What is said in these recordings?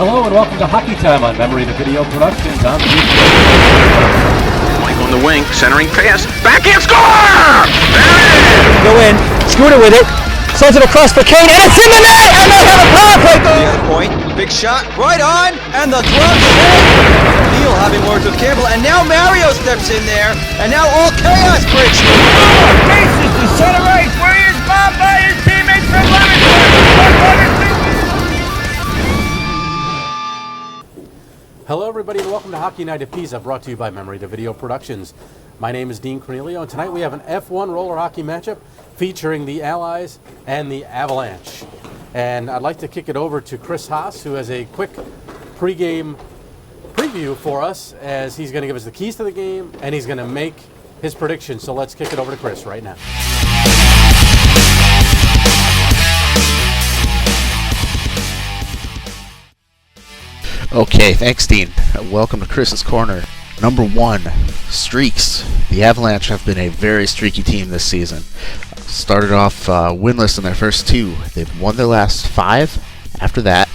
Hello and welcome to Hockey Time on Memory the Video Productions. I'm Mike on the wing, centering pass, backhand score! Go in, Scooter with it, sends it across for Kane, and it's in the net, and they have a power play goal! The other point, big shot, right on, and the glove save! Neal having words with Campbell, and now Mario steps in there, and now all chaos breaks loose. Faces to center ice, where he is bombed by his teammates from Livingston. Hello everybody and welcome to Hockey Night at PISA, brought to you by Memory the Video Productions. My name is Dean Cornelio, and tonight we have an F1 roller hockey matchup featuring the Allies and the Avalanche. And I'd like to kick it over to Chris Haas, who has a quick pregame preview for us, as he's going to give us the keys to the game and he's going to make his predictions. So let's kick it over to Chris right now. Okay, thanks, Dean. Welcome to Chris's Corner. Number 1, streaks. The Avalanche have been a very streaky team this season. Started off winless in their first 2. They've won their last 5 after that,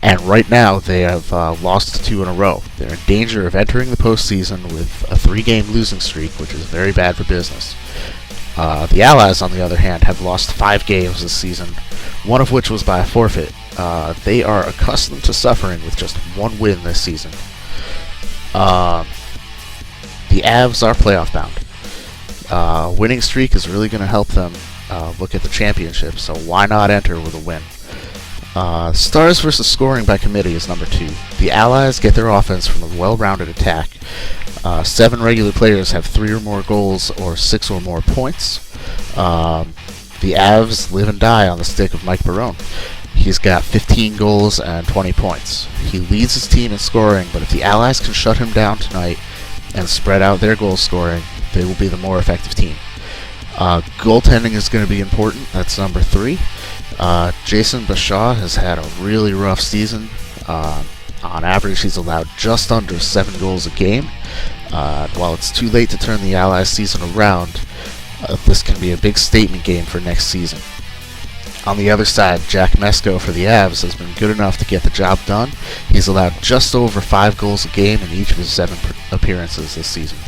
and right now they have lost 2 in a row. They're in danger of entering the postseason with a 3-game losing streak, which is very bad for business. The Allies, on the other hand, have lost 5 games this season, one of which was by a forfeit. They are accustomed to suffering with just 1 win this season. The Avs are playoff bound. Winning streak is really going to help them look at the championship, so why not enter with a win? Stars versus scoring by committee is number 2. The Allies get their offense from a well-rounded attack. 7 regular players have 3 or more goals or 6 or more points. The Avs live and die on the stick of Mike Barone. He's got 15 goals and 20 points. He leads his team in scoring, but if the Allies can shut him down tonight and spread out their goal scoring, they will be the more effective team. Goaltending is going to be important. That's number 3. Jason Bashaw has had a really rough season. On average, he's allowed just under 7 goals a game. While it's too late to turn the Allies season around, this can be a big statement game for next season. On the other side, Jack Mesko for the Avs has been good enough to get the job done. He's allowed just over 5 goals a game in each of his 7 appearances this season.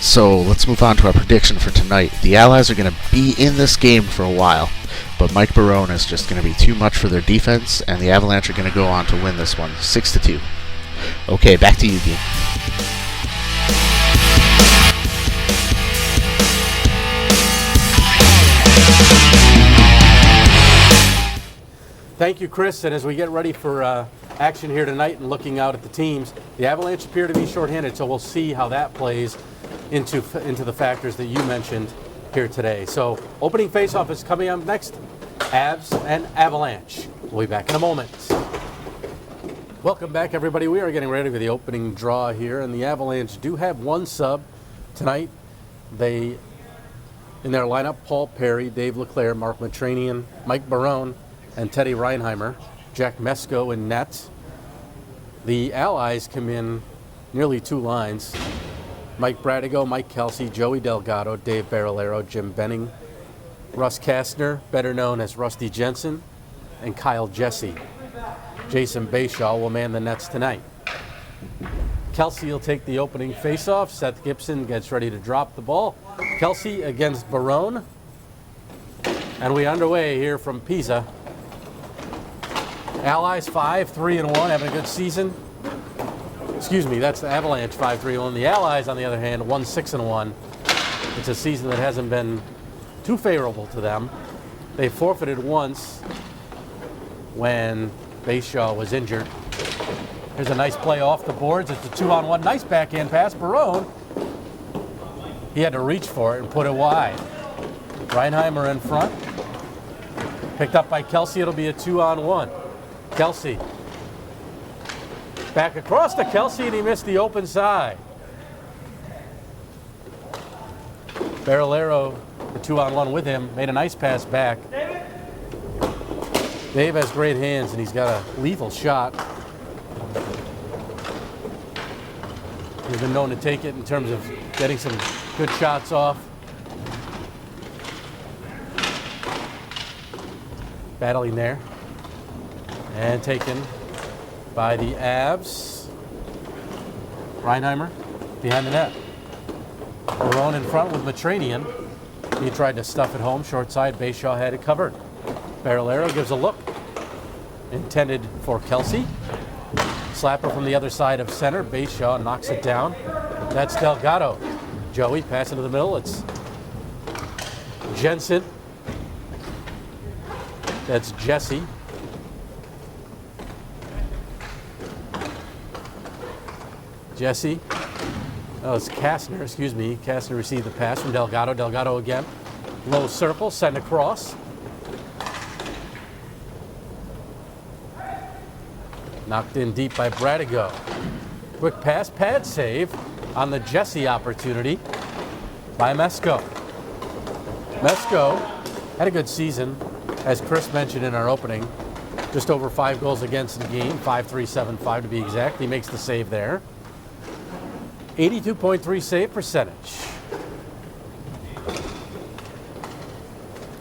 So let's move on to our prediction for tonight. The Allies are going to be in this game for a while, but Mike Barone is just going to be too much for their defense, and the Avalanche are going to go on to win this one 6-2. Okay, back to you, Dean. Thank you, Chris. And as we get ready for action here tonight and looking out at the teams, the Avalanche appear to be shorthanded, so we'll see how that plays into the factors that you mentioned here today. So opening faceoff is coming up next, Avs and Avalanche. We'll be back in a moment. Welcome back, everybody. We are getting ready for the opening draw here, and the Avalanche do have 1 sub tonight. They, in their lineup, Paul Perry, Dave Leclerc, Mark Matranian, Mike Barone, and Teddy Reinheimer, Jack Mesko in net. The Allies come in nearly 2 lines. Mike Bradigo, Mike Kelsey, Joey Delgado, Dave Barillero, Jim Benning, Russ Kastner, better known as Rusty Jensen, and Kyle Jesse. Jason Bashaw will man the nets tonight. Kelsey will take the opening faceoff. Seth Gibson gets ready to drop the ball. Kelsey against Barone. And we underway here from Pisa. Allies 5-3-1, having a good season. Excuse me, that's the Avalanche 5-3-1. The Allies, on the other hand, 1-6-1. It's a season that hasn't been too favorable to them. They forfeited once when Bashaw was injured. Here's a nice play off the boards. It's a 2-on-1. Nice backhand pass. Barone, he had to reach for it and put it wide. Reinheimer in front. Picked up by Kelsey. It'll be a 2-on-1. Kelsey. Back across to Kelsey, and he missed the open side. Barillero, the 2-on-1 with him, made a nice pass back. Dave has great hands, and he's got a lethal shot. He's been known to take it in terms of getting some good shots off. battling there. And taken. by the Avs. Reinheimer behind the net. Barone in front with Matranian. He tried to stuff it home. Short side, Bayshaw had it covered. Barrelero gives a look. Intended for Kelsey. Slapper from the other side of center. Bayshaw knocks it down. That's Delgado. Joey passing to the middle. It's Jensen. That's Jesse. Jesse. Oh, it's Kastner, excuse me. Kastner received the pass from Delgado. Delgado again. Low circle, send across. Knocked in deep by Bradigo. Quick pass, pad save on the Jesse opportunity by Mesko. Mesko had a good season, as Chris mentioned in our opening. Just over 5 goals against in the game, 5.375 to be exact. He makes the save there. 82.3 save percentage.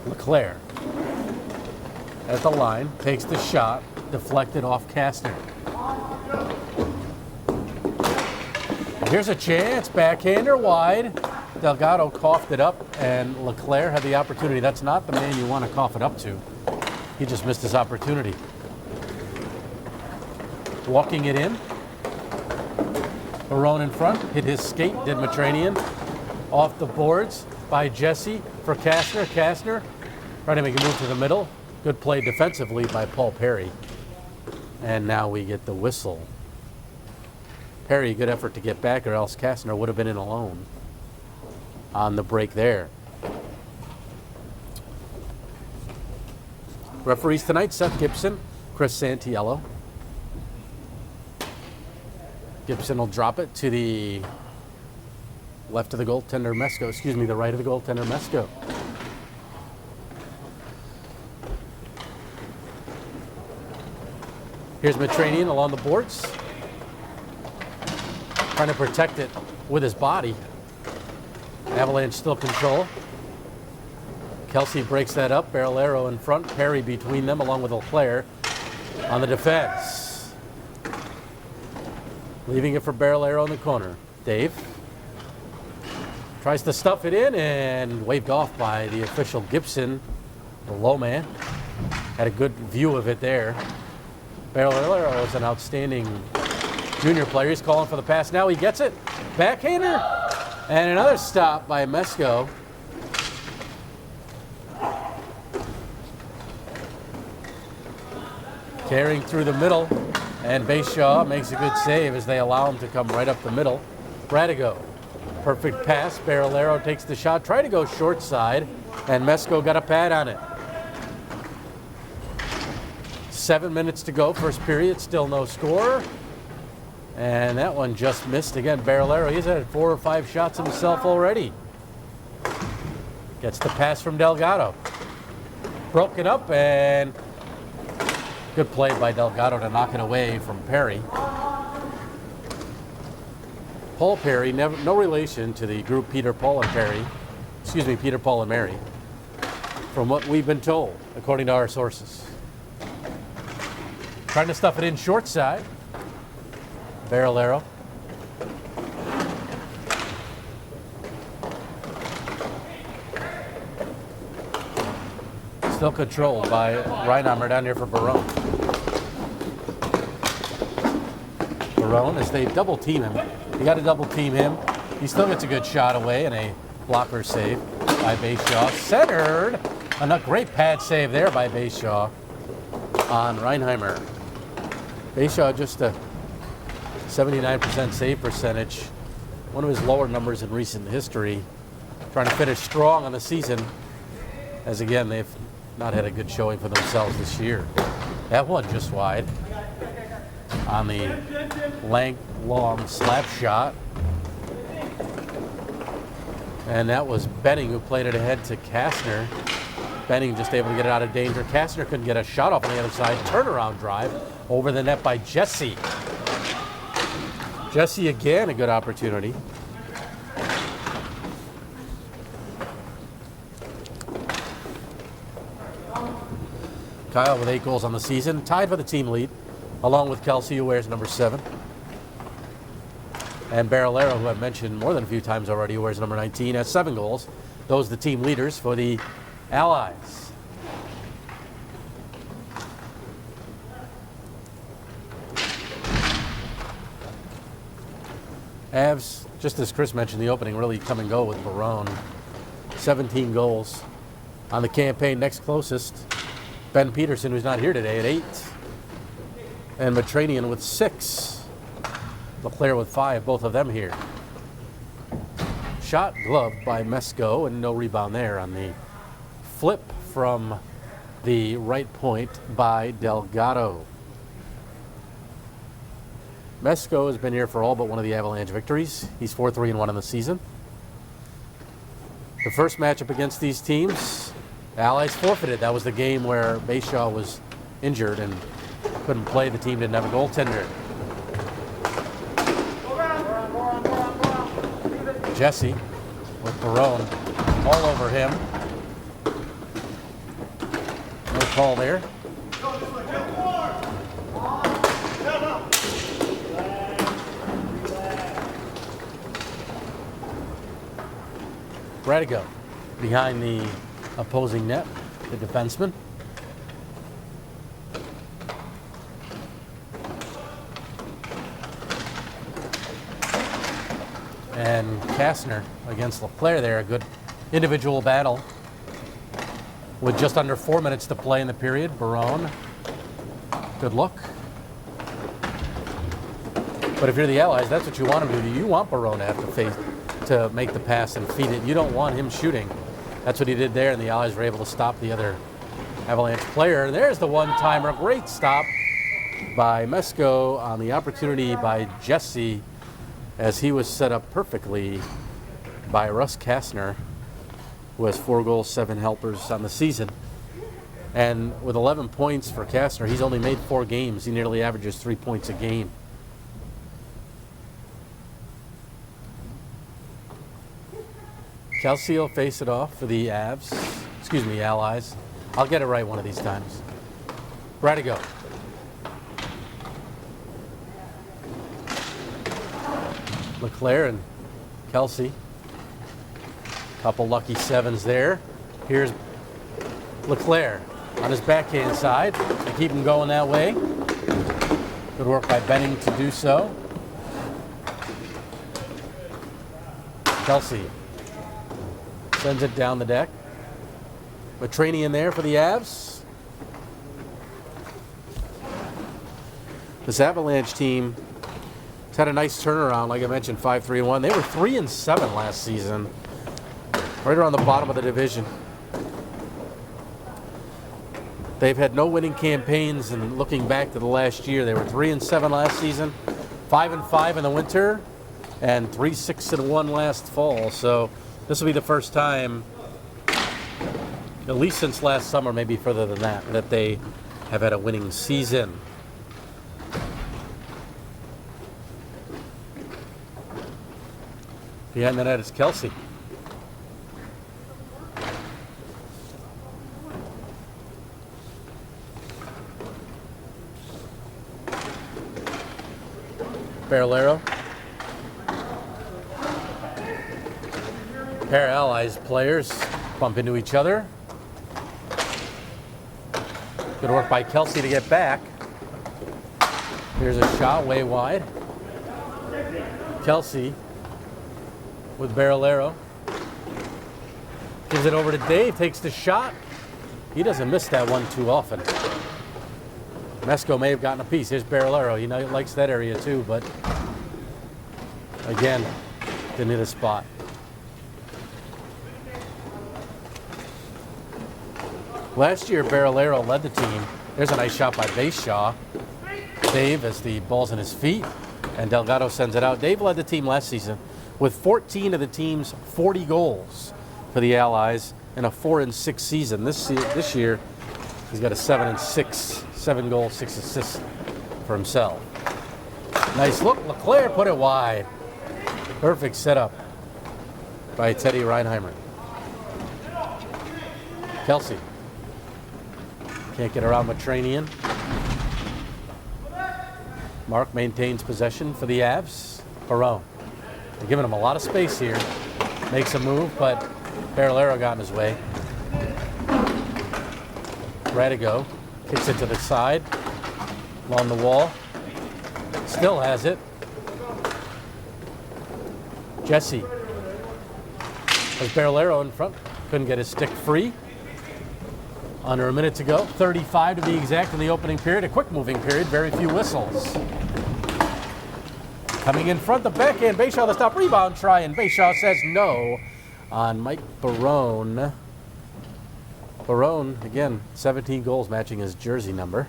LeClaire at the line, takes the shot, deflected off Kastner. Here's a chance, backhander wide. Delgado coughed it up, and LeClaire had the opportunity. That's not the man you want to cough it up to. He just missed his opportunity. Walking it in. Barone in front, hit his skate, did Matranian. Off the boards by Jesse for Kastner. Kastner trying to make a move to the middle. Good play defensively by Paul Perry. And now we get the whistle. Perry, good effort to get back, or else Kastner would have been in alone on the break there. Referees tonight, Seth Gibson, Chris Santiello. Gibson will drop it to the left of the goaltender Mesko, excuse me, the right of the goaltender Mesko. Here's Matranian along the boards. Trying to protect it with his body. Avalanche still control. Kelsey breaks that up. Barrelero in front. Perry between them along with LeClaire on the defense. Leaving it for Barrelero in the corner. Dave tries to stuff it in and waved off by the official Gibson, the low man. Had a good view of it there. Barrelero is an outstanding junior player. He's calling for the pass. Now he gets it. Backhander. And another stop by Mesko. Carrying through the middle. And Bayshaw makes a good save as they allow him to come right up the middle. Bradigo. Perfect pass. Barrelero takes the shot. Try to go short side. And Mesko got a pad on it. 7 minutes to go. First period. Still no score. And that one just missed again. Barrelero, he's had 4 or 5 shots himself already. Gets the pass from Delgado. Broken up, and good play by Delgado to knock it away from Perry. Paul Perry, no relation to the group Peter, Paul, and Perry. Excuse me, Peter, Paul, and Mary. From what we've been told, according to our sources. Trying to stuff it in short side. Barrelero. Still controlled by Reinheimer down here for Barone. Barone, as they double team him. You got to double team him. He still gets a good shot away and a blocker save by Bayshaw. Centered. And a great pad save there by Bayshaw on Reinheimer. Bayshaw just a 79% save percentage, one of his lower numbers in recent history. Trying to finish strong on the season, as again, they've not had a good showing for themselves this year. That one just wide on the long slap shot. And that was Benning who played it ahead to Kastner. Benning just able to get it out of danger. Kastner couldn't get a shot off on the other side. Turnaround drive over the net by Jesse. Jesse again, a good opportunity. Kyle with 8 goals on the season, tied for the team lead. along with Kelsey, who wears number 7. And Barillero, who I've mentioned more than a few times already, who wears number 19, has 7 goals. Those are the team leaders for the Allies. Avs, just as Chris mentioned, the opening really come and go with Barone. 17 goals on the campaign. Next closest, Ben Peterson, who's not here today, at 8. And Matranian with 6. LeClaire with 5, both of them here. Shot gloved by Mesco, and no rebound there on the flip from the right point by Delgado. Mesco has been here for all but one of the Avalanche victories. He's 4-3-1 in the season. The first matchup against these teams, the Allies forfeited. That was the game where Bayshaw was injured and couldn't play. The team didn't have a goaltender. Jesse with Barone all over him. No call there. Radigo behind the opposing net, the defenseman. And Kastner against LeClaire there, a good individual battle. With just under 4 minutes to play in the period, Barone, good look. But if you're the Allies, that's what you want him to do. You want Barone to have to face, to make the pass and feed it. You don't want him shooting. That's what he did there, and the Allies were able to stop the other Avalanche player. And there's the one-timer. Great stop by Mesco on the opportunity by Jesse, as he was set up perfectly by Russ Kastner, who has 4 goals, 7 helpers on the season. And with 11 points for Kastner, he's only made 4 games. He nearly averages 3 points a game. Kelsey will face it off for the Allies. I'll get it right one of these times. Radigo. LeClaire and Kelsey. Couple lucky 7s there. Here's LeClaire on his backhand side to keep him going that way. Good work by Benning to do so. Kelsey sends it down the deck. Matranian there for the Avs. This Avalanche team has had a nice turnaround, like I mentioned, 5-3-1. They were 3-7 last season, right around the bottom of the division. They've had no winning campaigns, and looking back to the last year, they were 3-7 last season, 5-5 in the winter, and 3-6-1 last fall. So this will be the first time, at least since last summer, maybe further than that, that they have had a winning season. Behind the net is Kelsey. Barillero. Pair of Allies players bump into each other. Good work by Kelsey to get back. Here's a shot way wide. Kelsey with Barillero. Gives it over to Dave, takes the shot. He doesn't miss that one too often. Mesco may have gotten a piece. Here's Barillero. He likes that area too, but again, didn't hit a spot. Last year, Barillero led the team. There's a nice shot by Bayshaw. Dave as the ball's in his feet, and Delgado sends it out. Dave led the team last season with 14 of the team's 40 goals for the Allies in a 4-6 season. This year, he's got a 7-6, 7 goals, 6 assists for himself. Nice look. LeClaire put it wide. Perfect setup by Teddy Reinheimer. Kelsey can't get around Matranian. Mark maintains possession for the Avs. Barone. They're giving him a lot of space here. Makes a move, but Barolero got in his way. Radigo kicks it to the side, along the wall. Still has it. Jesse has Barolero in front. Couldn't get his stick free. Under a minute to go. 35 to be exact in the opening period. A quick moving period. Very few whistles. Coming in front, the backhand. Bayshaw, the stop rebound try, and Bayshaw says no on Mike Barone. Barone, again, 17 goals matching his jersey number.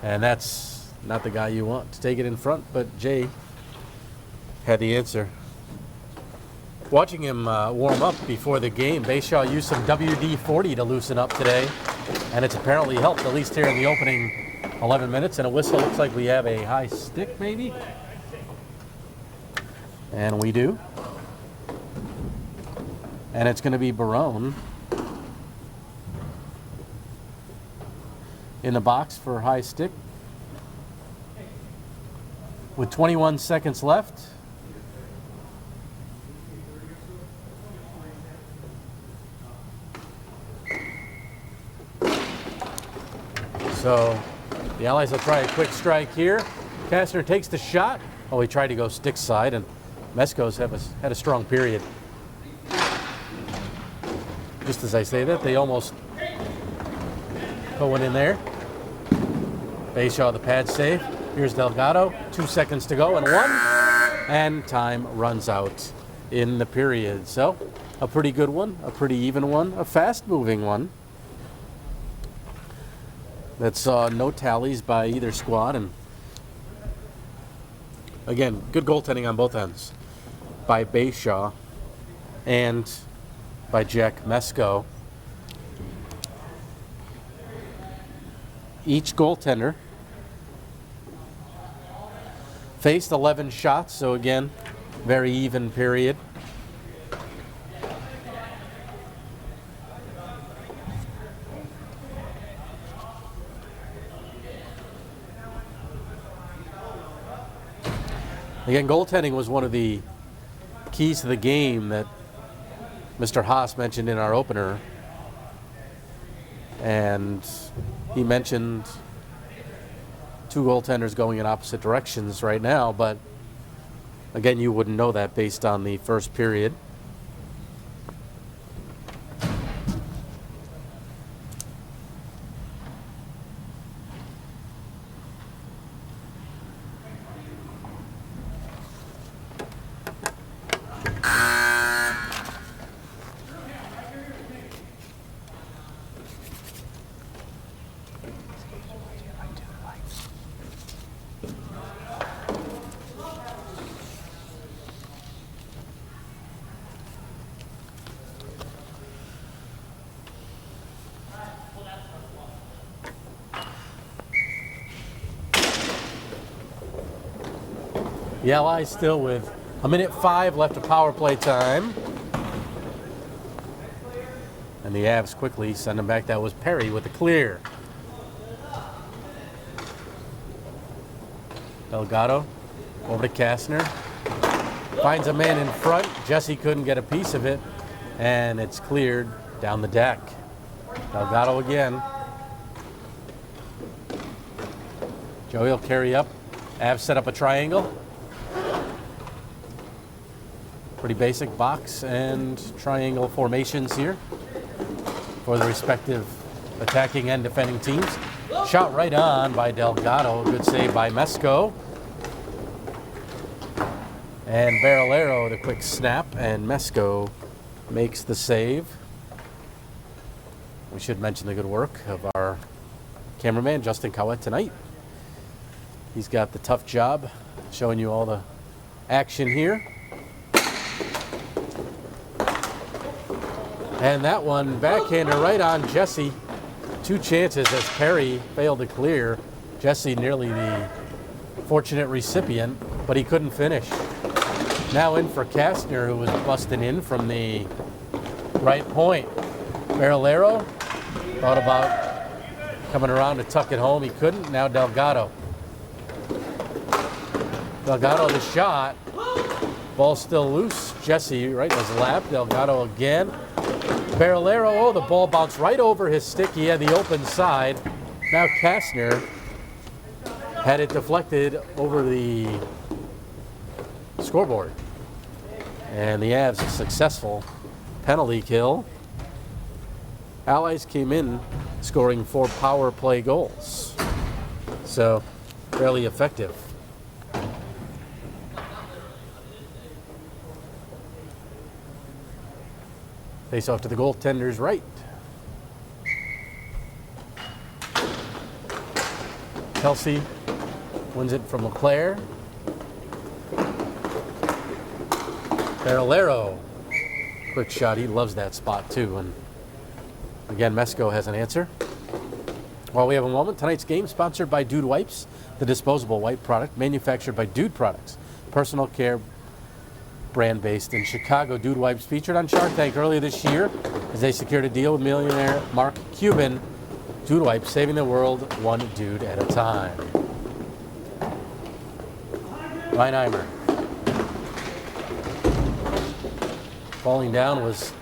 And that's not the guy you want to take it in front, but Jay had the answer. Watching him warm up before the game, Bayshaw used some WD-40 to loosen up today, and it's apparently helped, at least here in the opening 11 minutes, and a whistle. Looks like we have a high stick, maybe? And we do. And it's going to be Barone in the box for high stick. With 21 seconds left. So the Allies will try a quick strike here. Kastner takes the shot. Oh, he tried to go stick side, and Mesco's had a strong period. Just as I say that, they almost put one in there. Bayshaw, the pad save. Here's Delgado. 2 seconds to go and one. And time runs out in the period. So a pretty good one, a pretty even one, a fast-moving one. That saw no tallies by either squad, and again, good goaltending on both ends by Bayshaw and by Jack Mesco. Each goaltender faced 11 shots, so again, very even period. Again, goaltending was one of the keys to the game that Mr. Haas mentioned in our opener. And he mentioned two goaltenders going in opposite directions right now, but again, you wouldn't know that based on the first period. The Allies still with 1:05 left of power play time. And the Avs quickly send him back. That was Perry with the clear. Delgado over to Kastner. Finds a man in front. Jesse couldn't get a piece of it. And it's cleared down the deck. Delgado again. Joey will carry up. Avs set up a triangle. Pretty basic box and triangle formations here for the respective attacking and defending teams. Shot right on by Delgado. Good save by Mesco. And Barolero, the quick snap, and Mesco makes the save. We should mention the good work of our cameraman, Justin Cowett, tonight. He's got the tough job showing you all the action here. And that one, backhander right on Jesse. Two chances as Perry failed to clear. Jesse nearly the fortunate recipient, but he couldn't finish. Now in for Kastner, who was busting in from the right point. Barolero thought about Coming around to tuck it home, he couldn't. Now Delgado. Delgado the shot. Ball still loose. Jesse right in his lap. Delgado again. Barrelero, oh, the ball bounced right over his stick. He had the open side. Now Kastner had it deflected over the scoreboard. And the Avs a successful penalty kill. Allies came in scoring 4 power play goals. So, fairly effective. Face off to the goaltender's right. Kelsey wins it from LeClaire. Barrelero. Quick shot. He loves that spot too. And again, Mesco has an answer. While we have a moment, tonight's game sponsored by Dude Wipes, the disposable wipe product manufactured by Dude Products, personal care brand based in Chicago. Dude Wipes featured on Shark Tank earlier this year as they secured a deal with millionaire Mark Cuban. Dude Wipes, saving the world one dude at a time. Weinheimer. Falling down was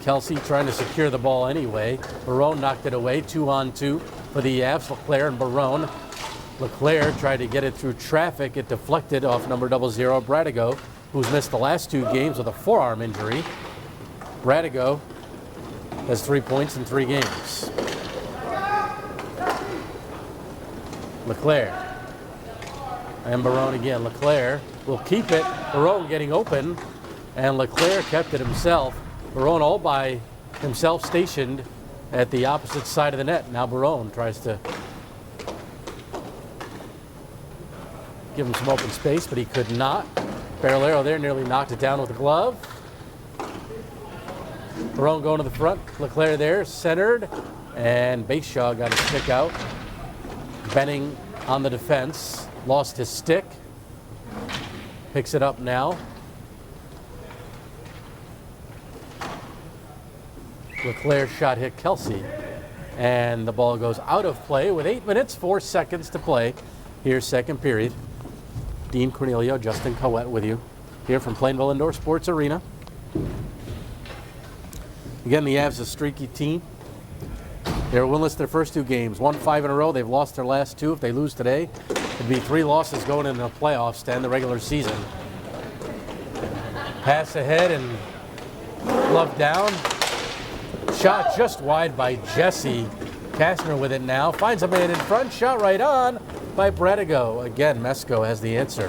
Kelsey trying to secure the ball anyway. Barone knocked it away, 2-on-2 for the Avs, LeClaire and Barone. LeClaire tried to get it through traffic. It deflected off number 00, Bradigo, who's missed the last 2 games with a forearm injury. Bradigo has 3 points in 3 games. LeClaire. And Barone again. LeClaire will keep it. Barone getting open. And LeClaire kept it himself. Barone all by himself stationed at the opposite side of the net. Now Barone tries to give him some open space, but he could not. Barrelero there nearly knocked it down with a glove. Barone going to the front. LeClaire there, centered. And Bashaw got his stick out. Benning on the defense. Lost his stick. Picks it up now. LeClaire shot hit Kelsey. And the ball goes out of play with 8 minutes, 4 seconds to play. Here's second period. Dean Cornelio, Justin Coet with you here from Plainville Indoor Sports Arena. Again, the Avs a streaky team. They're winless their first 2 games. Won 5 in a row. They've lost their last 2. If they lose today, it'd be 3 losses going into the playoffs to end the regular season. Pass ahead and glove down. Shot just wide by Jesse. Kastner with it now. Finds a man in front. Shot right on by Bradigo. Again, Mesco has the answer.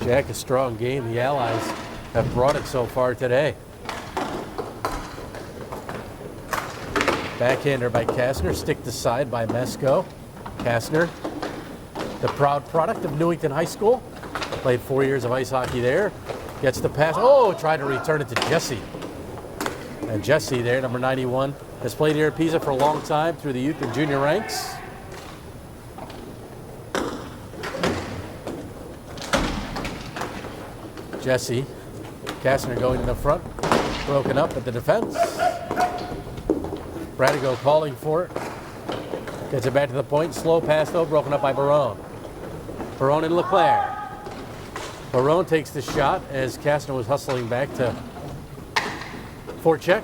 Jack, a strong game. The Allies have brought it so far today. Backhander by Kastner. Stick to side by Mesco. Kastner, the proud product of Newington High School. Played 4 years of ice hockey there. Gets the pass. Oh, tried to return it to Jesse. And Jesse there, number 91, has played here at PISA for a long time through the youth and junior ranks. Jesse. Kastner going to the front. Broken up at the defense. Bradigo calling for it. Gets it back to the point. Slow pass though, broken up by Barone. Barone and LeClaire. Barone takes the shot as Kastner was hustling back to forecheck.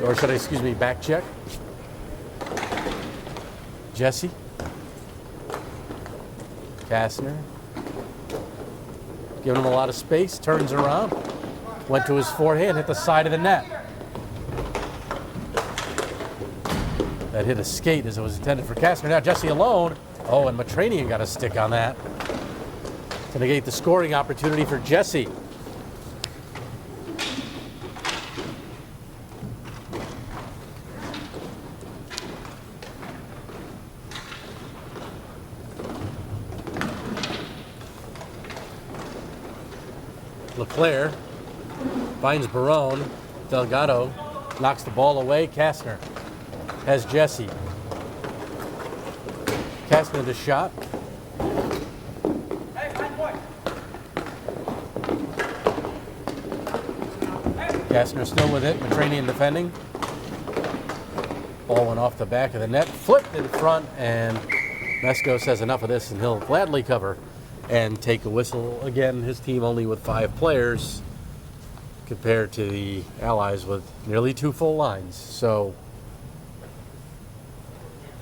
Or should I, excuse me, back check. Jesse. Kastner. Giving him a lot of space. Turns around. Went to his forehand, hit the side of the net. That hit a skate as it was intended for Kastner. Now Jesse alone. Oh, and Matranian got a stick on that to negate the scoring opportunity for Jesse. LeClaire finds Barone. Delgado knocks the ball away. Kastner has Jesse. Kastner the shot. Kastner still with it. Matranian defending. Ball went off the back of the net, flipped in front, and Mesko says enough of this, and he'll gladly cover and take a whistle. Again, his team only with 5 players compared to the Allies with nearly 2 full lines. So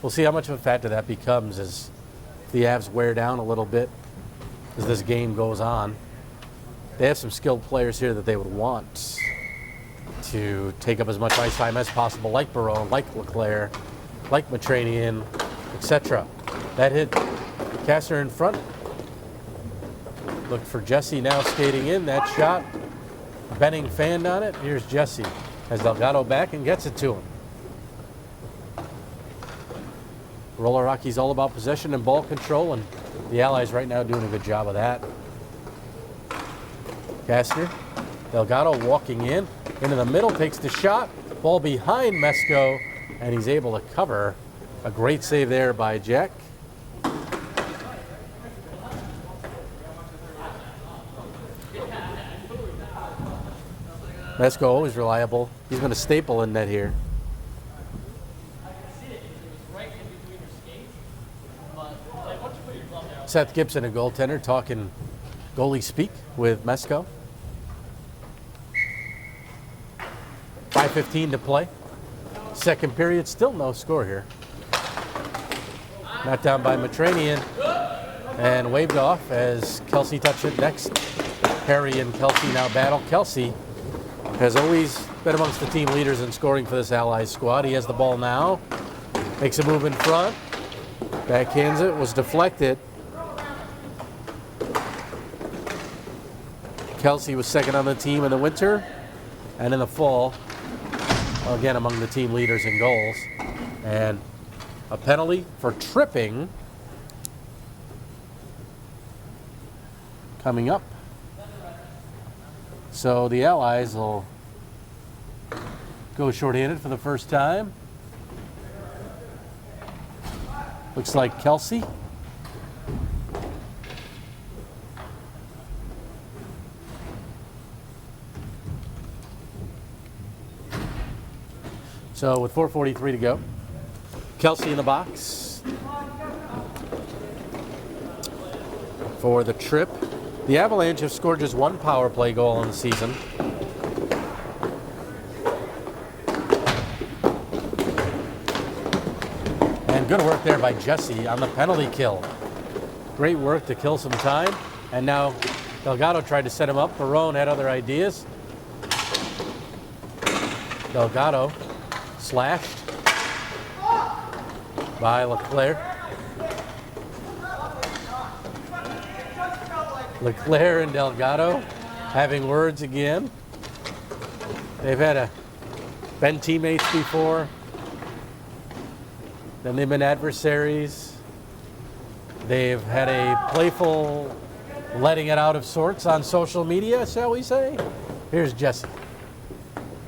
we'll see how much of a factor that becomes as the Avs wear down a little bit as this game goes on. They have some skilled players here that they would want to take up as much ice time as possible, like Barone, like Leclerc, like Matranian, etc. That hit Kastner in front. Look for Jesse now skating in. That shot, Benning fanned on it. Here's Jesse. Has Delgado back and gets it to him. Roller hockey's all about possession and ball control, and the Allies right now doing a good job of that. Kastner, Delgado walking in, into the middle, takes the shot, ball behind Mesko, and he's able to cover. A great save there by Jack. Mesko always reliable. He's been a staple in net here. Seth Gibson, a goaltender, talking goalie speak with Mesko. 5:15 to play. Second period, still no score here. Knocked down by Matranian and waved off as Kelsey touched it next. Harry and Kelsey now battle. Kelsey has always been amongst the team leaders in scoring for this Allies squad. He has the ball now. Makes a move in front. Backhands it, was deflected. Kelsey was second on the team in the winter and in the fall. Again, among the team leaders in goals. And a penalty for tripping coming up. So the Allies will go shorthanded for the first time. Looks like Kelsey. So with 4:43 to go, Kelsey in the box for the trip. The Avalanche have scored just 1 power play goal in the season. And good work there by Jesse on the penalty kill. Great work to kill some time. And now Delgado tried to set him up. Barone had other ideas. Delgado slashed by Leclerc. Leclerc and Delgado having words again. They've been teammates before. Then they've been adversaries. They've had a playful letting it out of sorts on social media, shall we say. Here's Jesse.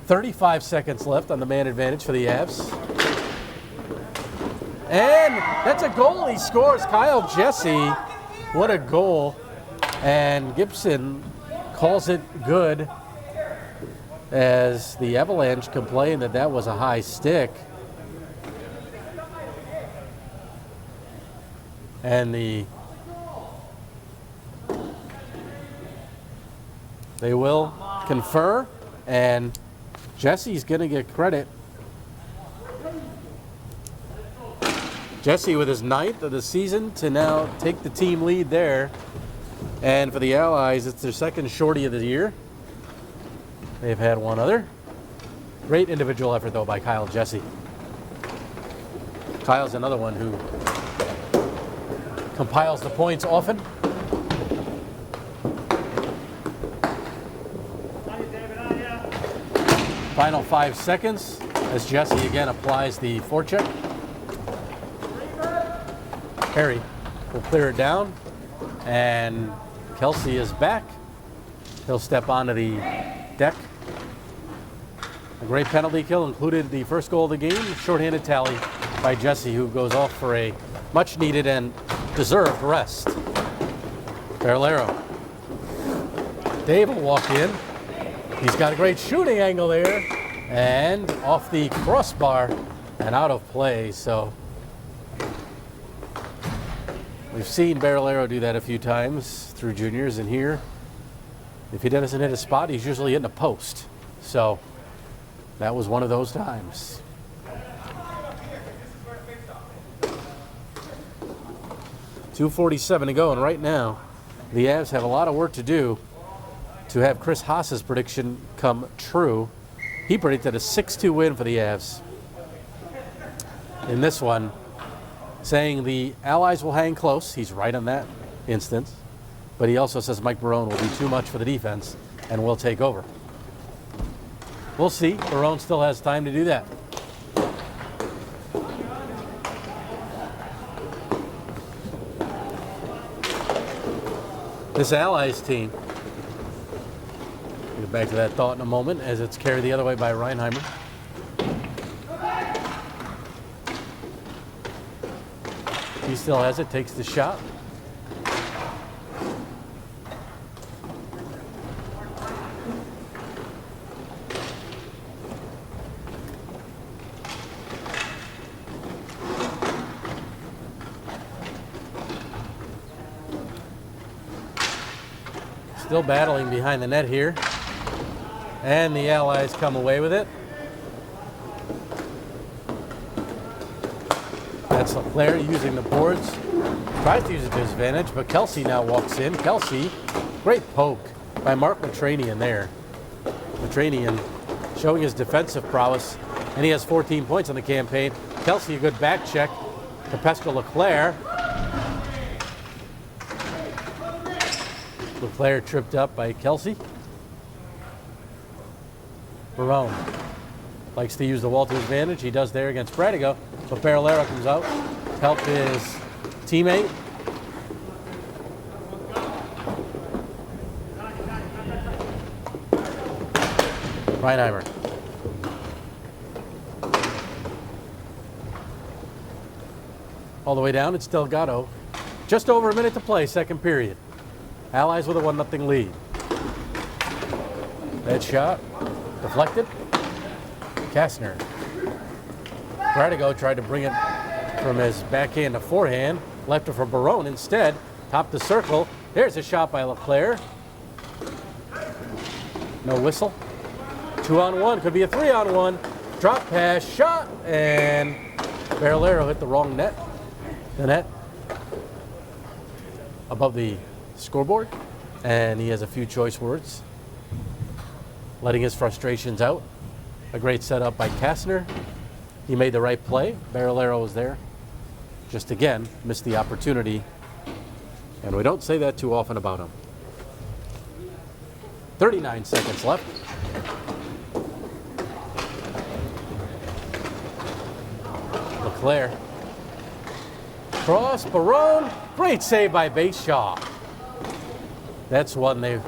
35 seconds left on the man advantage for the Avs. And that's a goal. He scores. Kyle Jesse. What a goal. And Gibson calls it good as the Avalanche complained that that was a high stick. And they will confer, and Jesse's going to get credit. Jesse with his 9th of the season to now take the team lead there. And for the Allies, it's their second shorty of the year. They've had one other. Great individual effort, though, by Kyle Jesse. Kyle's another one who compiles the points often. Final 5 seconds as Jesse again applies the forecheck. Harry will clear it down, and Kelsey is back. He'll step onto the deck. A great penalty kill included the first goal of the game, shorthanded tally by Jesse, who goes off for a much needed and deserved rest. Barolero. Dave will walk in. He's got a great shooting angle there, and off the crossbar and out of play. So we've seen Barrelero do that a few times through juniors, and here, if he doesn't hit a spot, he's usually hitting a post. So that was one of those times. .247 to go, and right now, the Avs have a lot of work to do to have Chris Haas's prediction come true. He predicted a 6-2 win for the Avs in this one, saying the Allies will hang close. He's right on that instance. But he also says Mike Barone will be too much for the defense and will take over. We'll see. Barone still has time to do that. This Allies team, we'll get back to that thought in a moment as it's carried the other way by Reinheimer. He still has it, takes the shot. Still battling behind the net here. And the Allies come away with it. That's Leclerc using the boards. Tries to use it to his advantage, but Kelsey now walks in. Kelsey, great poke by Mark Matranian there. Matranian showing his defensive prowess, and he has 14 points on the campaign. Kelsey, a good back check to pester Leclerc. Leclerc tripped up by Kelsey. Barone likes to use the wall to his advantage. He does there against Bradigo, but Barrelero comes out to help his teammate. Reinheimer. All the way down, it's Delgado. Just over a minute to play, second period. Allies with a 1-0 lead. That shot deflected. Kastner. Bradigo tried to bring it from his backhand to forehand. Left it for Barone instead. Top the circle. There's a shot by Leclerc. No whistle. 2-on-1. Could be a 3-on-1. Drop pass, shot, and Barrelero hit the wrong net. The net above the scoreboard, and he has a few choice words, letting his frustrations out. A great setup by Kastner. He made the right play. Barrelero was there. Just again, missed the opportunity, and we don't say that too often about him. 39 seconds left. Leclerc. Cross, Barone. Great save by Bateshaw. That's one they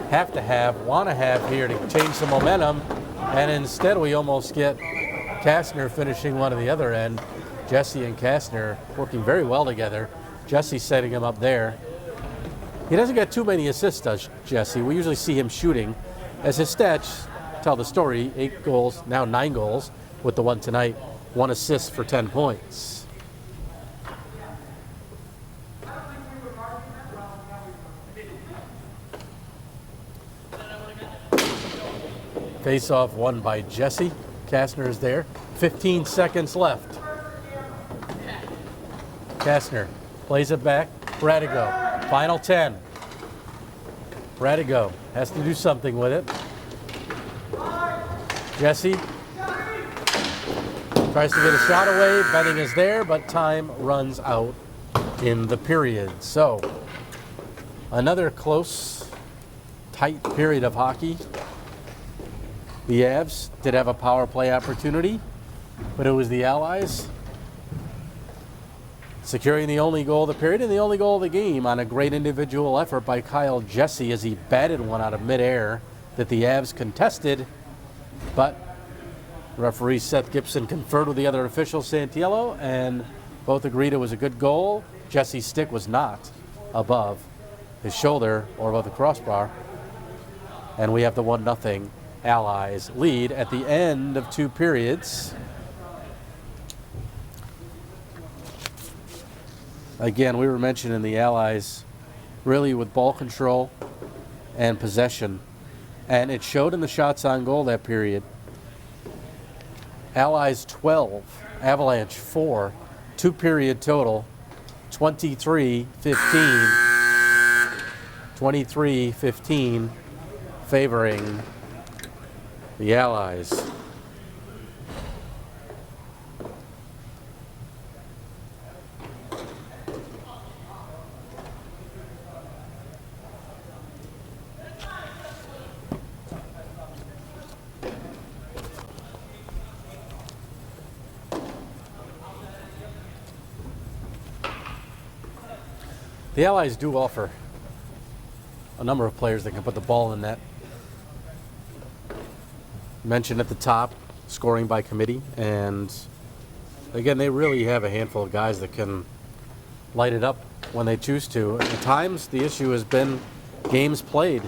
have to have, want to have here to change some momentum. And instead we almost get Kastner finishing one at the other end. Jesse and Kastner working very well together. Jesse setting him up there. He doesn't get too many assists, does Jesse? We usually see him shooting. As his stats tell the story, 8 goals, now 9 goals with the one tonight, 1 assist for 10 points. Face-off won by Jesse. Kastner is there. 15 seconds left. Kastner plays it back. Bradigo. Final 10. Bradigo has to do something with it. Jesse tries to get a shot away. Benning is there, but time runs out in the period. So, another close, tight period of hockey. The Avs did have a power play opportunity, but it was the Allies securing the only goal of the period and the only goal of the game on a great individual effort by Kyle Jesse as he batted one out of midair that the Avs contested, but referee Seth Gibson conferred with the other official, Santiello, and both agreed it was a good goal. Jesse's stick was not above his shoulder or above the crossbar. And we have the 1-0 Allies lead at the end of 2 periods. Again, we were mentioning the Allies really with ball control and possession. And it showed in the shots on goal that period. Allies 12, Avalanche 4, 2-period total, 23-15. 23-15 favoring the Allies. The Allies do offer a number of players that can put the ball in net. Mentioned at the top, scoring by committee, and again, they really have a handful of guys that can light it up when they choose to. At times, the issue has been games played.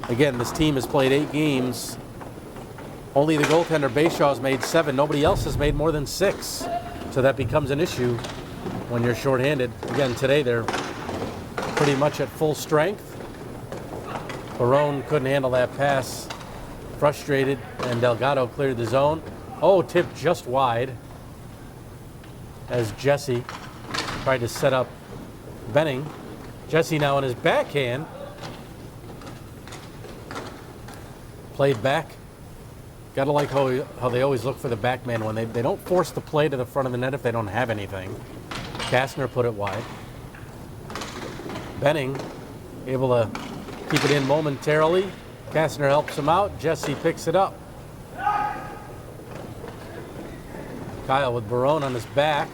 Again, this team has played 8 games. Only the goaltender Bayshaw's made 7. Nobody else has made more than 6. So that becomes an issue when you're shorthanded. Again, today they're pretty much at full strength. Barone couldn't handle that pass. Frustrated, and Delgado cleared the zone. Oh, tipped just wide as Jesse tried to set up Benning. Jesse now in his backhand. Played back. Gotta like how they always look for the back man when they don't force the play to the front of the net if they don't have anything. Kastner put it wide. Benning able to keep it in momentarily. Kastner helps him out. Jesse picks it up. Kyle with Barone on his back.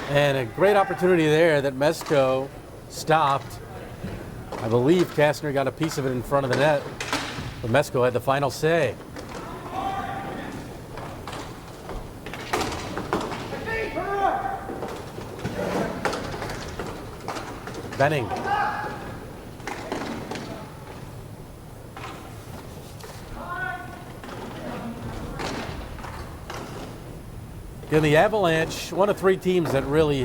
And a great opportunity there that Mesko stopped. I believe Kastner got a piece of it in front of the net, but Mesko had the final say. Benning. In the Avalanche, one of 3 teams that really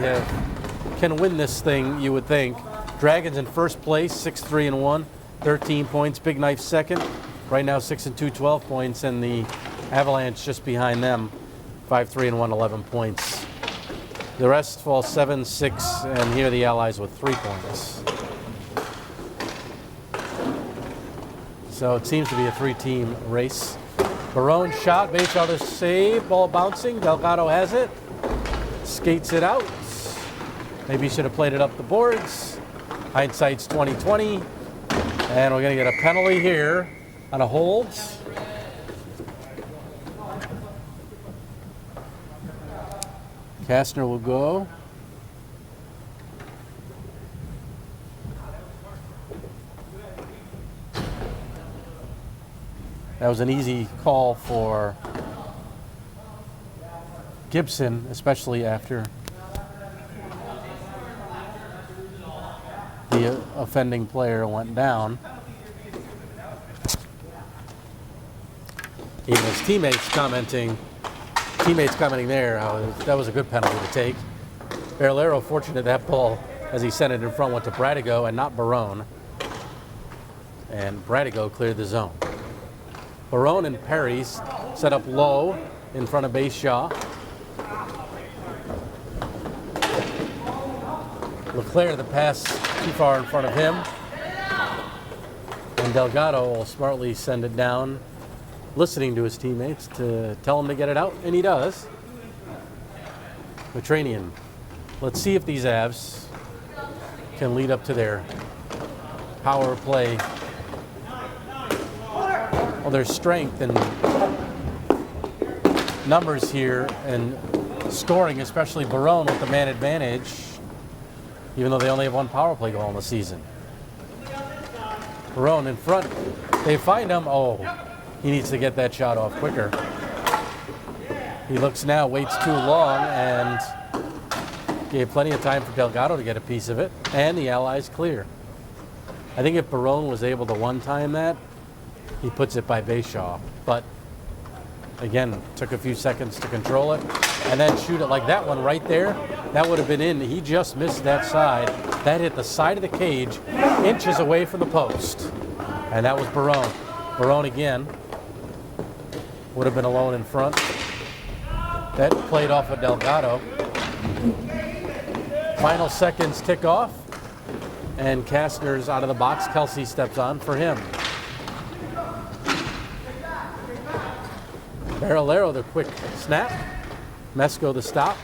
can win this thing, you would think. Dragons in first place, 6-3-1, 13 points. Big Knife second, right now 6-2, 12 points, and the Avalanche just behind them, 5-3-1, 11 points. The rest fall 7, 6, and here the Allies with 3 points. So it seems to be a 3-team race. Barone shot, Bayshall to save, ball bouncing, Delgado has it, skates it out. Maybe he should have played it up the boards. Hindsight's 20/20, and we're gonna get a penalty here on a hold. Kastner will go. That was an easy call for Gibson, especially after the offending player went down. Even his teammates commenting there, that was a good penalty to take. Barillero fortunate that ball, as he sent it in front, went to Bradigo and not Barone. And Bradigo cleared the zone. Barone and Perry set up low in front of Bayshaw. Leclerc, the pass too far in front of him. And Delgado will smartly send it down, listening to his teammates to tell him to get it out, and he does. Matranian. Let's see if these Avs can lead up to their power play. Well, their strength and numbers here and scoring, especially Barone with the man advantage, even though they only have 1 power play goal in the season. Barone in front. They find him. Oh, he needs to get that shot off quicker. He looks now, waits too long, and gave plenty of time for Delgado to get a piece of it, and the Allies clear. I think if Barone was able to one-time that, he puts it by Bayshaw. But again, took a few seconds to control it and then shoot it like that one right there. That would have been in. He just missed that side. That hit the side of the cage, inches away from the post. And that was Barone. Barone again would have been alone in front. That played off of Delgado. Final seconds tick off. And Kastner's out of the box. Kelsey steps on for him. Barolero the quick snap. Mesco the stop.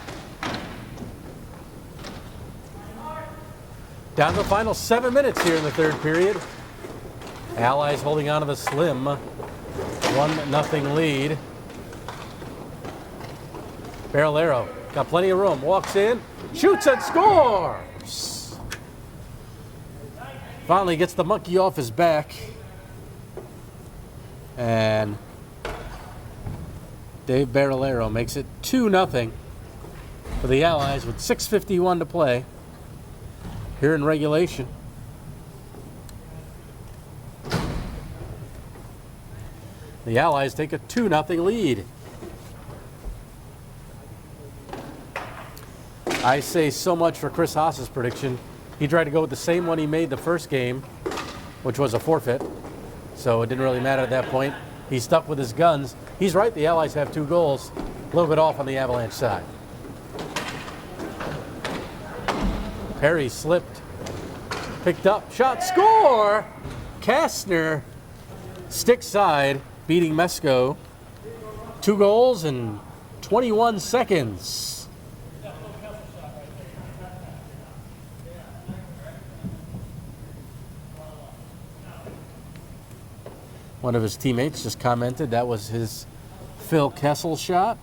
Down to the final 7 minutes here in the third period. Allies holding on to the slim 1-0 lead. Barolero got plenty of room. Walks in, shoots and scores! Finally gets the monkey off his back. And Dave Barolero makes it 2-0 for the Allies with 6:51 to play here in regulation. The Allies take a 2-0 lead. I say so much for Chris Haas's prediction. He tried to go with the same one he made the first game, which was a forfeit. So it didn't really matter at that point. He stuck with his guns. He's right, the Allies have 2 goals. A little bit off on the Avalanche side. Perry slipped, picked up, shot, score! Kastner, stick side, beating Mesco. 2 goals in 21 seconds. One of his teammates just commented that was his Phil Kessel shot.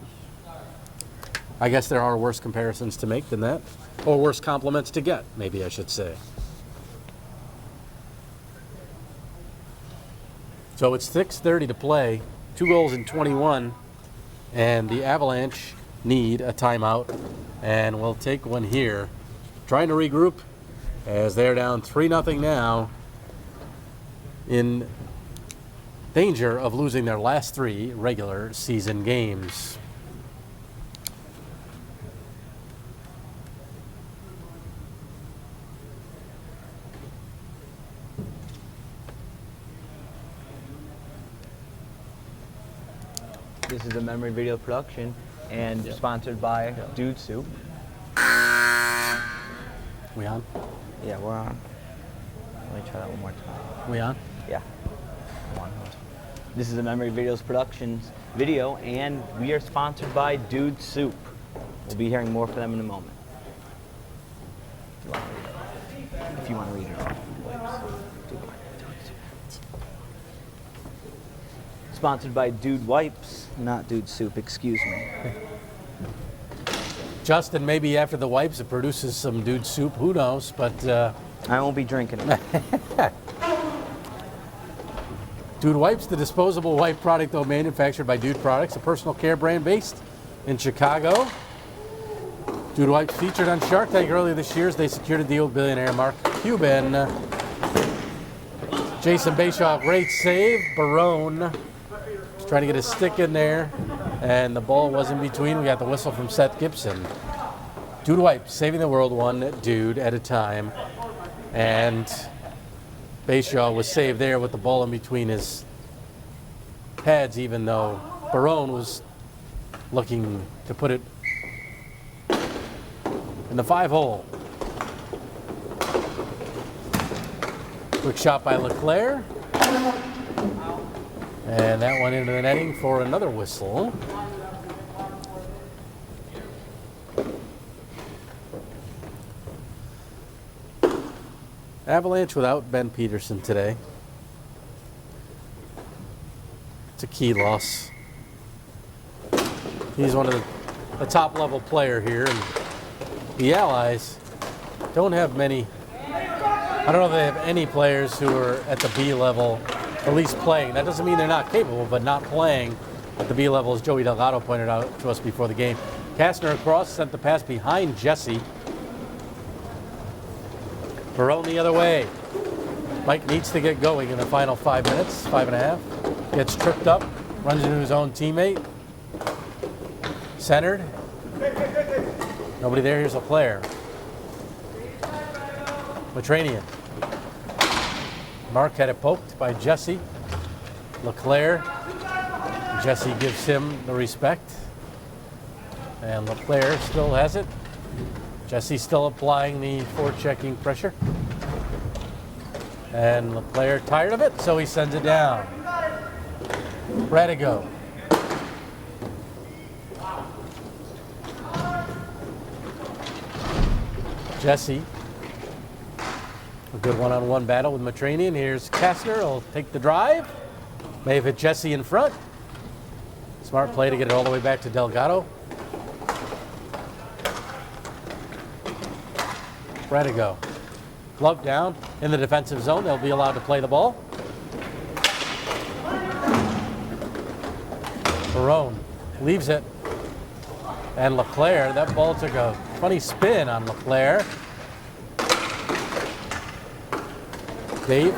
I guess there are worse comparisons to make than that. Or worse compliments to get, maybe I should say. So it's 6:30 to play. 2 goals in 21. And the Avalanche need a timeout. And we'll take one here. Trying to regroup as they're down 3-0 now. In danger of losing their last 3 regular season games. This is a memory video production and sponsored by Dude Soup. We on? Yeah, we're on. Let me try that one more time. We on? Yeah. This is a Memory Videos Productions video, and we are sponsored by Dude Soup. We'll be hearing more from them in a moment. If you want to read it off. Sponsored by Dude Wipes, not Dude Soup, excuse me. Justin, maybe after the wipes it produces some Dude Soup, who knows, but I won't be drinking it. Dude Wipes, the disposable wipe product though manufactured by Dude Products, a personal care brand based in Chicago. Dude Wipes featured on Shark Tank earlier this year as they secured a deal with billionaire Mark Cuban. Jason Bayshaw, great save. Barone was trying to get his stick in there, and the ball was in between. We got the whistle from Seth Gibson. Dude Wipes saving the world one dude at a time. And Bayshaw was saved there with the ball in between his pads, even though Barone was looking to put it in the 5-hole. Quick shot by Leclerc. And that one into the netting for another whistle. Avalanche without Ben Peterson today. It's a key loss. He's one of the top level player here, and the Allies don't have many. I don't know if they have any players who are at the B level, at least playing. That doesn't mean they're not capable, but not playing at the B level, as Joey Delgado pointed out to us before the game. Kastner across, sent the pass behind Jesse. Barone the other way. Mike needs to get going in the final 5 minutes, 5.5. Gets tripped up, runs into his own teammate. Centered. Nobody there. Here's a player. Matranian. Mark had it poked by Jesse. LeClaire. Jesse gives him the respect. And LeClaire still has it. Jesse still applying the forechecking pressure. And LeClaire tired of it, so he sends it down. Radigo. Jesse. A good one-on-one battle with Matranian. Here's Kastner. He'll take the drive. May have hit Jesse in front. Smart play to get it all the way back to Delgado. Radigo. Glove down in the defensive zone. They'll be allowed to play the ball. Barone leaves it. And LeClaire, that ball took a funny spin on LeClaire. Dave,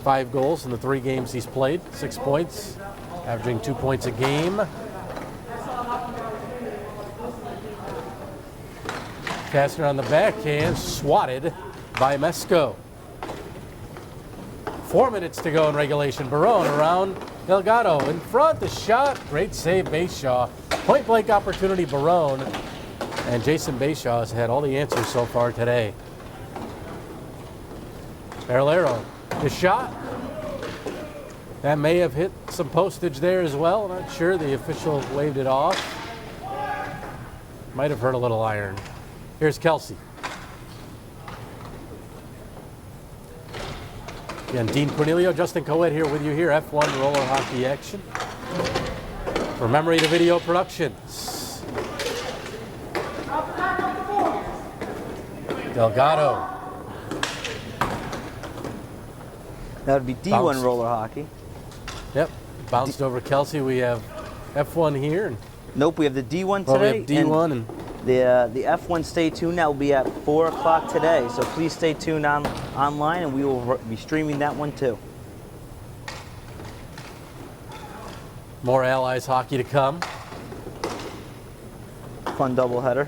5 goals in the 3 games he's played, 6 points, averaging 2 points a game. Kastner on the backhand, swatted by Mesco. 4 minutes to go in regulation. Barone around Delgado in front, the shot, great save, Bayshaw. Point blank opportunity, Barone. And Jason Bayshaw has had all the answers so far today. Barolero, the shot. That may have hit some postage there as well. Not sure, the official waved it off. Might have hurt a little iron. Here's Kelsey. Again, Dean Cornelio, Justin Coet here with you here. F1 roller hockey action. For Memory to Video Productions. Delgado. That would be D1 Bounced. roller hockey. Yep, bounced over Kelsey. We have F1 here. And Nope, we have the D1 well, we today. have D1 and the F1 stay tuned. That will be at 4 o'clock today. So please stay tuned online, and we will be streaming that one too. more Allies hockey to come. Fun doubleheader.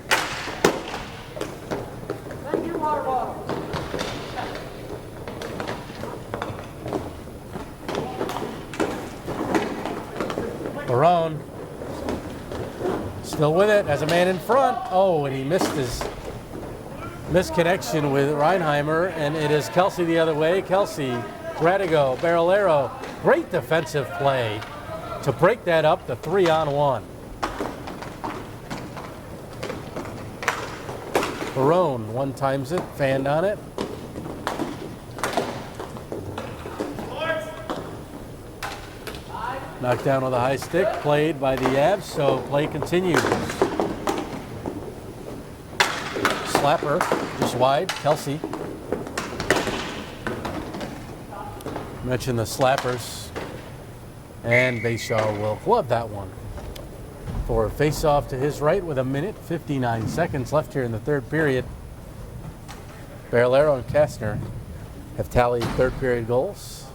Barone still with it as a man in front. Oh, and he missed his misconnection with Reinheimer, and it is Kelsey the other way. Kelsey, Radigo, Barolero, great defensive play to break that up to 3-on-1. Barone one times it, fanned on it. Knocked down with a high stick, played by the Avs, so play continues. Slapper, just wide, Kelsey. Mentioned the slappers. And Bayshaw will glove that one. For a face-off to his right with 1:59 seconds left here in the third period. Barolero and Kastner have tallied third period goals.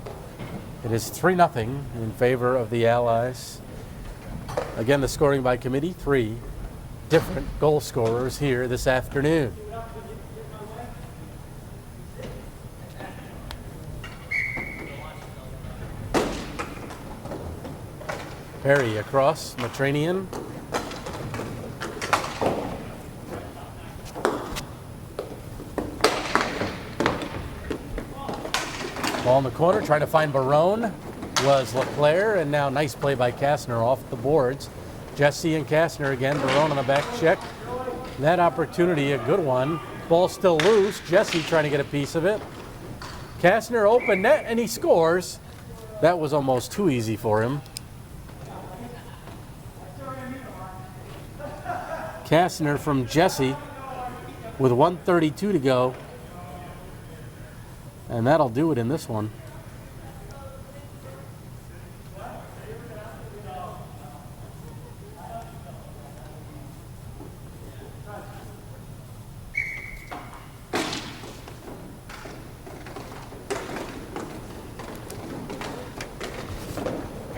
It is 3-0 in favor of the Allies. Again, the scoring by committee, 3 different goal scorers here this afternoon. Perry across, Matranian. Ball in the corner, trying to find Barone was LeClaire, and now nice play by Kastner off the boards. Jesse and Kastner again, Barone on the back check. That opportunity, a good one. Ball still loose, Jesse trying to get a piece of it. Kastner open net, and he scores. That was almost too easy for him. Kastner from Jesse with 1:32 to go. And that'll do it in this one.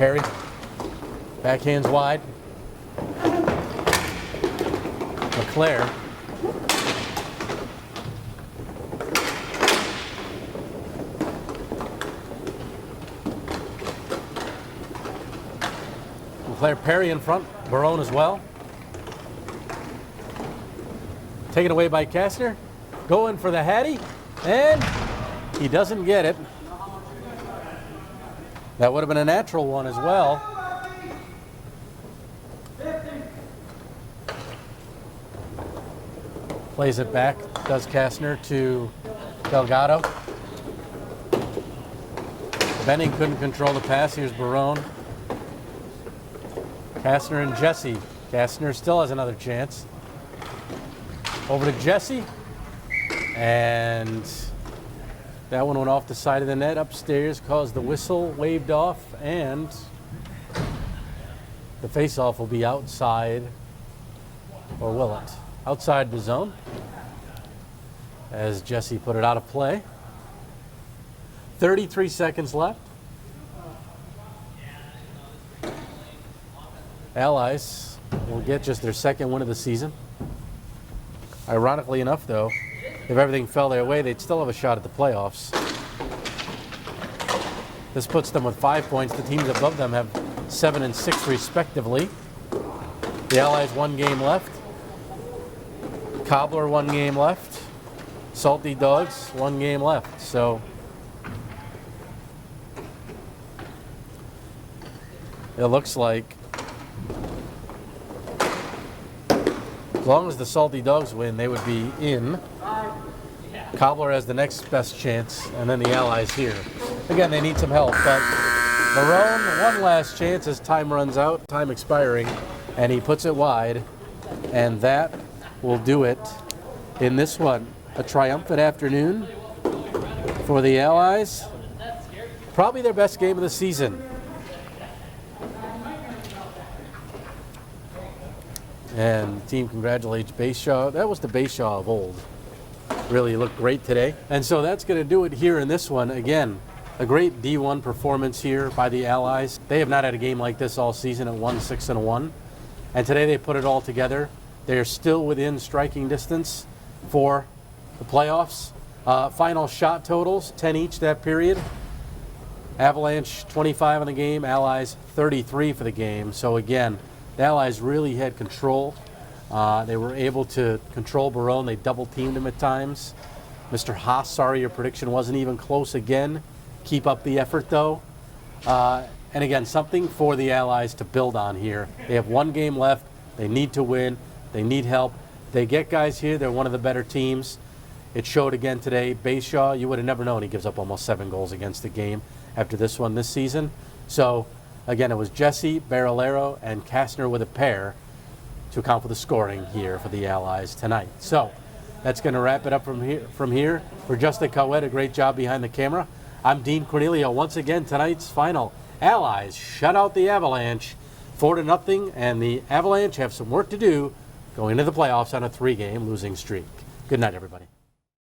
Perry, backhands wide. LeClaire. LeClaire, Perry in front, Barone as well. Taken away by Kastner. Going for the Hattie, and he doesn't get it. That would have been a natural one as well. Plays it back, does Kastner to Delgado. Benning couldn't control the pass. Here's Barone. Kastner and Jesse. Kastner still has another chance. Over to Jesse. And that one went off the side of the net upstairs, caused the whistle, waved off, and the face-off will be outside, or will it? Outside the zone, as Jesse put it out of play. 33 seconds left. Allies will get just their second win of the season. Ironically enough, though, if everything fell their way, they'd still have a shot at the playoffs. This puts them with 5 points. The teams above them have 7 and 6 respectively. The Allies 1 game left. Cobbler 1 game left. Salty Dogs 1 game left. So it looks like as long as the Salty Dogs win, they would be in. Cobbler has the next best chance, and then the Allies here. Again, they need some help, but Marone, one last chance as time runs out, time expiring, and he puts it wide, and that will do it in this one. A triumphant afternoon for the Allies. Probably their best game of the season. And the team congratulates Bayshaw. That was the Bayshaw of old. Really looked great today. And so that's going to do it here in this one. Again, a great D1 performance here by the Allies. They have not had a game like this all season at 1-6-1. And today they put it all together. They are still within striking distance for the playoffs. Final shot totals, 10 each that period. Avalanche 25 in the game, Allies 33 for the game. So again, the Allies really had control. They were able to control Barone. They double-teamed him at times. Mr. Haas, sorry your prediction wasn't even close again. Keep up the effort, though. And again, something for the Allies to build on here. They have 1 game left. They need to win. They need help. They get guys here. They're one of the better teams. It showed again today. Bayshaw, you would have never known he gives up almost 7 goals against the game after this one this season. So, again, it was Jesse, Barolero, and Kastner with a pair to account for the scoring here for the Allies tonight. So that's going to wrap it up from here. For Justin Cowett, a great job behind the camera. I'm Dean Cornelio. Once again, tonight's final. Allies shut out the Avalanche 4-0, and the Avalanche have some work to do going into the playoffs on a 3-game losing streak. Good night, everybody.